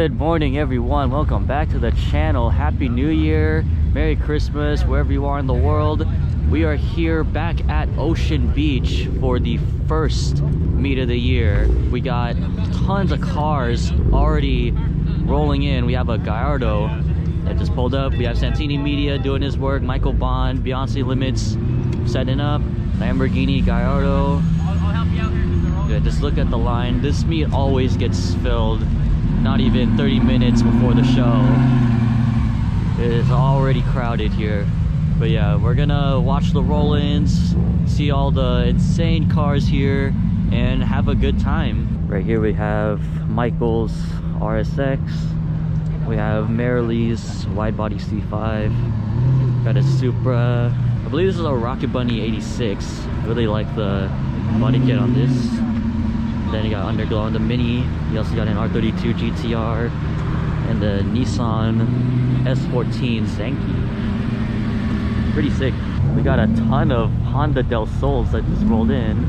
Good morning everyone, welcome back to the channel. Happy New Year, Merry Christmas, wherever you are in the world. We are here back at Ocean Beach for the first meet of the year. We got tons of cars already rolling in. We have a Gallardo that just pulled up. We have Santini Media doing his work, Michael Bond, Beyonce Limits setting up, Lamborghini Gallardo. I'll help you out here. Yeah, just look at the line. This meet always gets filled not even 30 minutes before the show. It is already crowded here. But yeah, we're gonna watch the roll-ins, see all the insane cars here, and have a good time. Right here we have Michael's RSX. We have Marilee's wide body C5. Got a Supra. I believe this is a Rocket Bunny 86. I really like the body kit on this. Then you got Underglow on the Mini. You also got an R32 GTR and the Nissan S14 Zenki. Pretty sick. We got a ton of Honda Del Sols that just rolled in.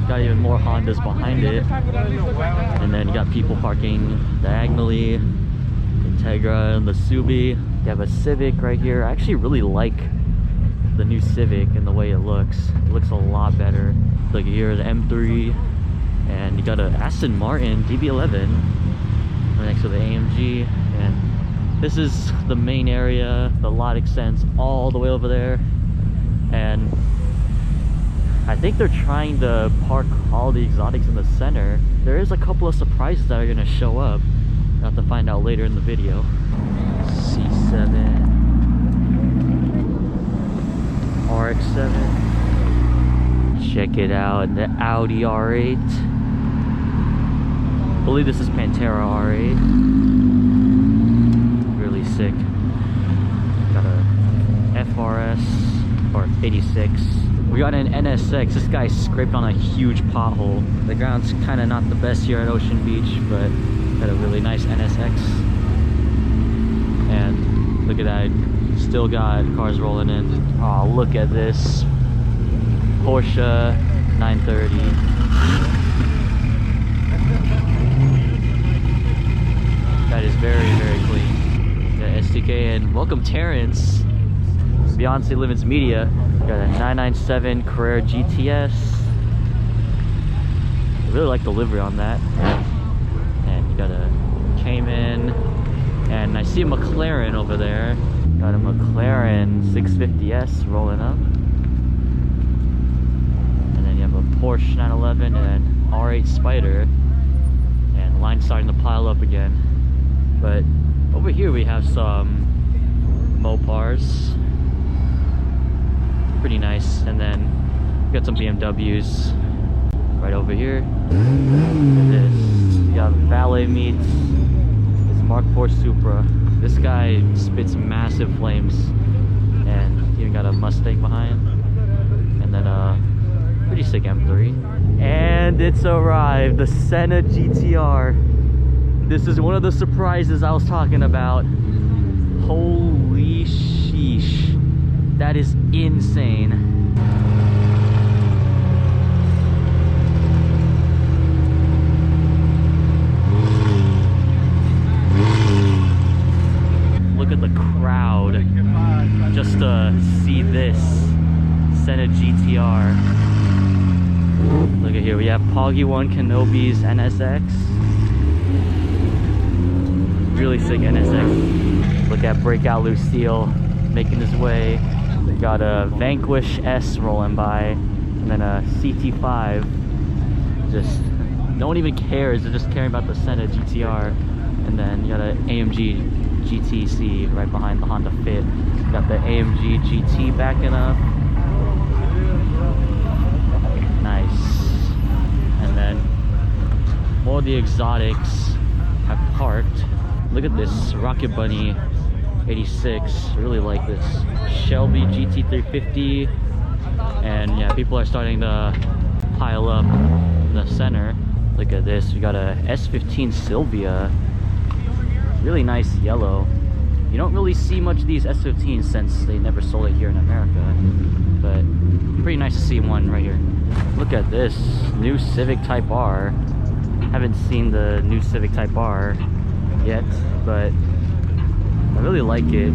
Got even more Hondas behind it. And then you got people parking diagonally. Integra and the Subi. You have a Civic right here. I actually really like the new Civic and the way it looks. It looks a lot better. Look here, the M3, and you got an Aston Martin DB11 right next to the AMG. And this is the main area. The lot extends all the way over there, and I think they're trying to park all the exotics in the center. There is a couple of surprises that are going to show up. We'll have to find out later in the video. C7, RX-7. Check it out, the Audi R8. I believe this is Pantera R8. Really sick. Got a FRS or 86. We got an NSX. This guy scraped on a huge pothole. The ground's kind of not the best here at Ocean Beach, but got a really nice NSX. And look at that, still got cars rolling in. Oh, look at this Porsche 930. That is very, very clean. The STK, and welcome Terrence, Beyonce Limits Media. Got a 997 Carrera GTS. I really like the livery on that. And you got a Cayman, and I see a McLaren over there. Got a McLaren 650S rolling up. A Porsche 911 and an R8 Spider, and the line's starting to pile up again. But over here we have some Mopars, pretty nice, and then we got some BMWs right over here. Look at this, we got Valet meets this Mark IV Supra. This guy spits massive flames, and even got a Mustang behind, and then pretty sick M3. And it's arrived, the Senna GTR. This is one of the surprises I was talking about. Holy sheesh, that is insane. Look at the crowd just to see this Senna GTR. Look at here, we have Poggy 1 Kenobi's NSX. Really sick NSX. Look at Breakout Lucille making his way. We got a Vanquish S rolling by, and then a CT5. Just no one even cares, they're just caring about the Senna GTR. And then you got an AMG GTC right behind the Honda Fit. Got the AMG GT backing up. Nice. And then more of the exotics have parked. Look at this Rocket Bunny 86. Really like this Shelby GT350. And yeah, people are starting to pile up in the center. Look at this, we got a S15 Silvia. Really nice yellow. You don't really see much of these S15s since they never sold it here in America, but pretty nice to see one right here. Look at this new Civic Type R. Haven't seen the new Civic Type R yet, but I really like it.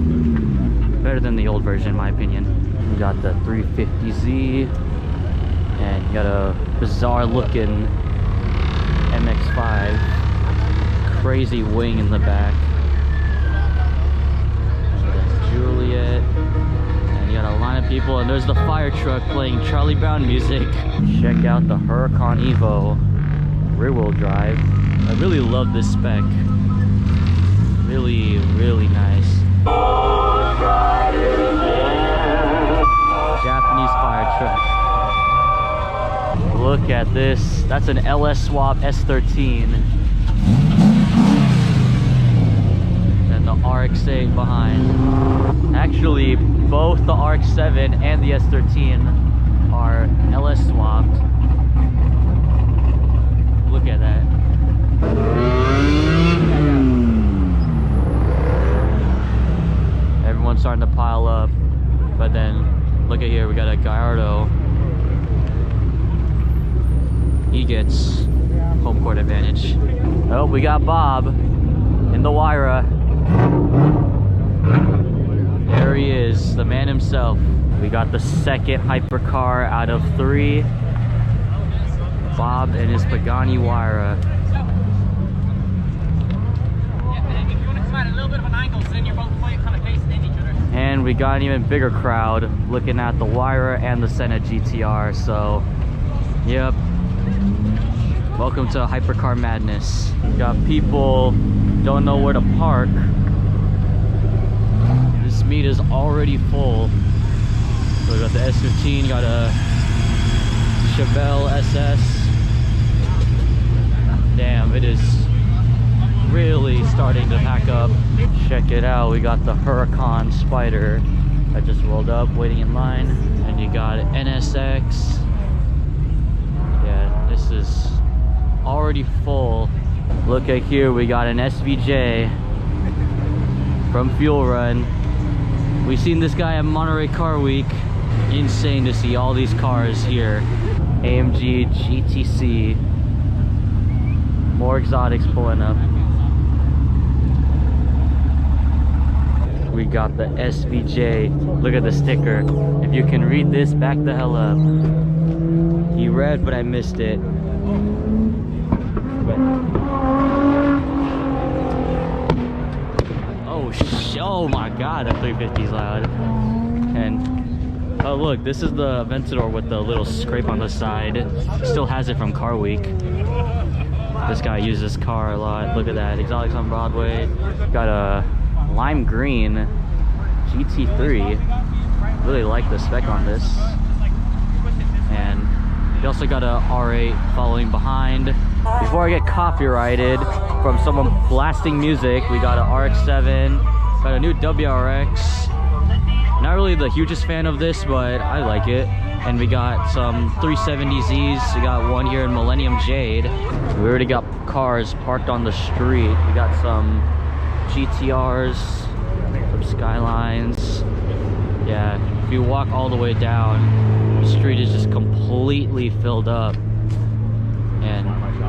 Better than the old version, in my opinion. We got the 350Z, and you got a bizarre looking MX-5. Crazy wing in the back. There's Juliet. And you got a line of people, and there's the fire truck playing Charlie Brown music. Check out the Huracan Evo rear wheel drive. I really love this spec. Really, really nice. Japanese fire truck. Look at this. That's an LS Swap S13. And the RX-8 behind. Actually, both the RX-7 and the S13 are LS swapped. Look at that. Everyone's starting to pile up, but then look at here, we got a Gallardo. He gets home court advantage. Oh, we got Bob in the Wyra. There he is, the man himself. We got the second Hypercar out of 3. Bob and his Pagani Wyra. And we got an even bigger crowd looking at the Wyra and the Senna GTR. So, yep. Welcome to Hypercar Madness. We got people don't know where to park. This meet is already full. So we got the S15, got a Chevelle SS. Damn, it is really starting to pack up. Check it out, we got the Huracan Spider that just rolled up, waiting in line. And you got NSX. Yeah, this is already full. Look at here, we got an SVJ from Fuel Run. We've seen this guy at Monterey Car Week. Insane to see all these cars here. AMG GTC. More exotics pulling up. We got the SVJ. Look at the sticker. If you can read this, back the hell up. He read, but I missed it. Oh my god, that 350 is loud. And oh look, this is the Aventador with the little scrape on the side. Still has it from Car Week. This guy uses this car a lot. Look at that, exotics on Broadway. Got a lime green GT3. Really like the spec on this. And we also got a R8 following behind. Before I get copyrighted from someone blasting music, we got an RX-7, got a new WRX. Not really the hugest fan of this, but I like it. And we got some 370Zs. We got one here in Millennium Jade. We already got cars parked on the street. We got some GTRs, some Skylines. Yeah, if you walk all the way down, the street is just completely filled up. And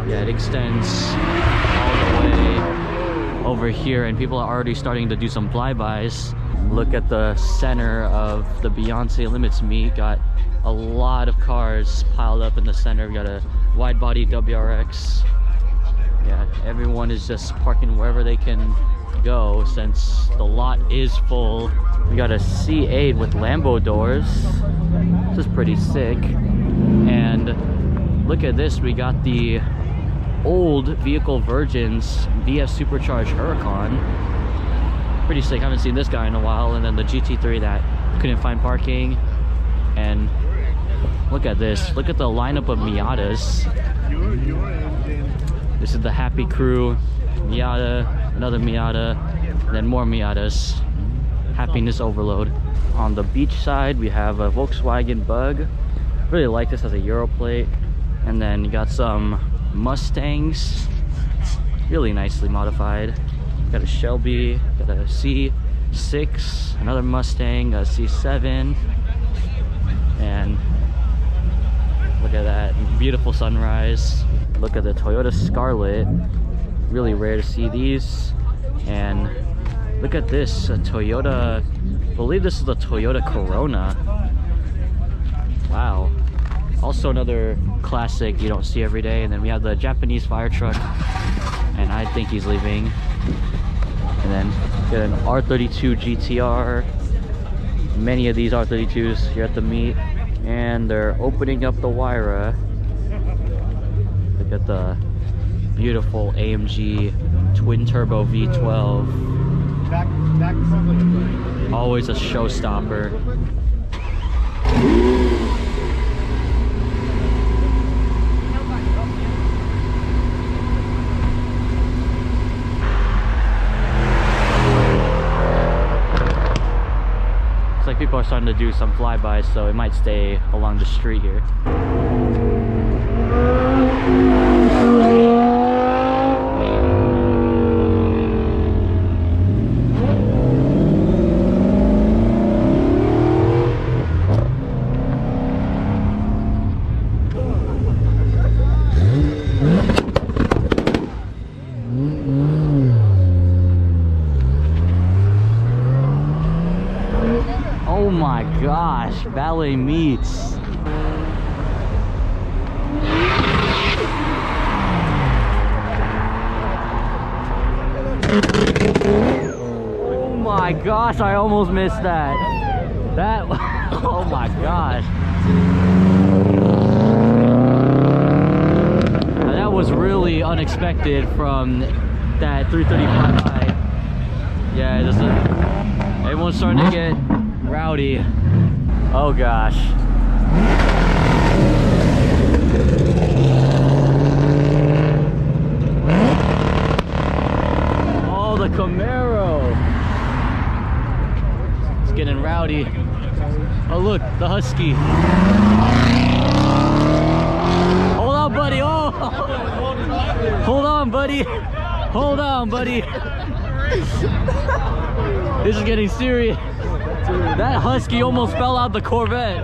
yeah, it extends all the way over here, and people are already starting to do some flybys. Look at the center of the Beyonce Limits meet. Got a lot of cars piled up in the center. We got a wide body WRX. Yeah, everyone is just parking wherever they can go since the lot is full. We got a C8 with Lambo doors. This is pretty sick. And look at this, we got the old Vehicle Virgins VF Supercharged Huracan. Pretty sick, haven't seen this guy in a while. And then the GT3 that couldn't find parking. And look at this, look at the lineup of Miatas. This is the Happy Crew, Miata, another Miata, and then more Miatas. Happiness overload. On the beach side, we have a Volkswagen Bug. Really like this as a Euro plate. And then you got some Mustangs, really nicely modified. Got a Shelby, got a C6, another Mustang, a C7, and look at that beautiful sunrise. Look at the Toyota Scarlet. Really rare to see these. And look at this, a Toyota, I believe this is the Toyota Corona. Wow. Also another classic you don't see every day. And then we have the Japanese fire truck, and I think he's leaving. And then get an R32 GTR. Many of these R32s here at the meet, and they're opening up the Wyra. Look at the beautiful AMG twin turbo V12. Always a showstopper. Looks like people are starting to do some flybys, so it might stay along the street here. Oh my gosh, valet meets. Oh my gosh, I almost missed that. That, oh my gosh. Now that was really unexpected from that 335i. Yeah, this is, everyone's starting to get rowdy. Oh gosh. Oh, the Camaro. It's getting rowdy. Oh look, the Husky. Hold on, buddy. Oh, hold on, buddy. Hold on, buddy. This is getting serious. That Husky almost fell out the Corvette.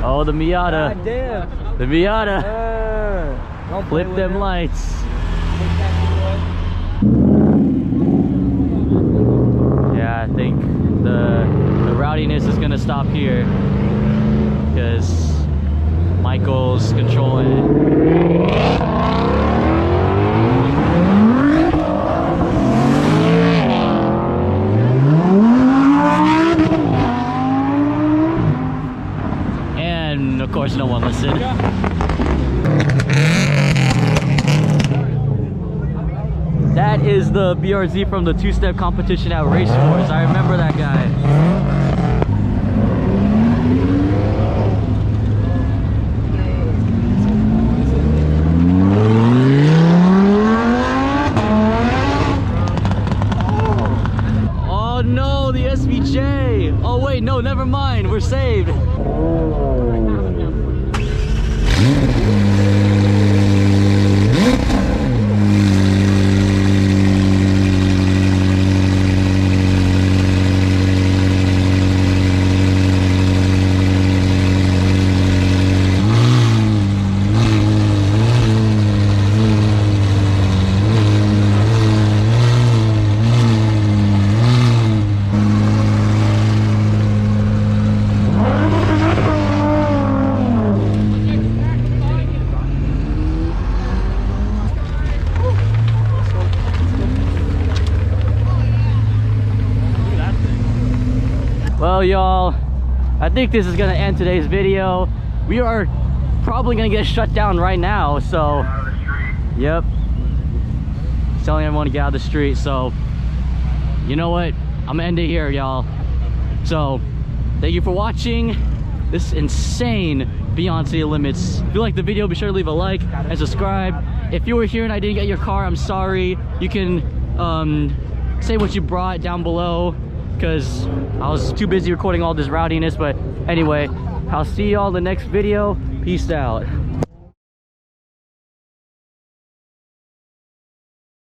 Oh, the Miata. God damn. The Miata. Flip them lights. I think the rowdiness is gonna stop here because Michael's controlling it. And of course no one listened. That is the BRZ from the two-step competition at Race Wars. I remember that guy. Oh no, the SVJ. Oh wait, no, never mind. We're saved. Well, y'all, I think this is gonna end today's video. We are probably gonna get shut down right now, so yep, telling everyone to get out of the street. So you know what, I'm gonna end it here, y'all. So thank you for watching this insane Beyond City Limits. If you liked the video, be sure to leave a like and subscribe. If you were here and I didn't get your car, I'm sorry. You can say what you brought down below, because I was too busy recording all this rowdiness. But anyway, I'll see y'all in the next video. Peace out.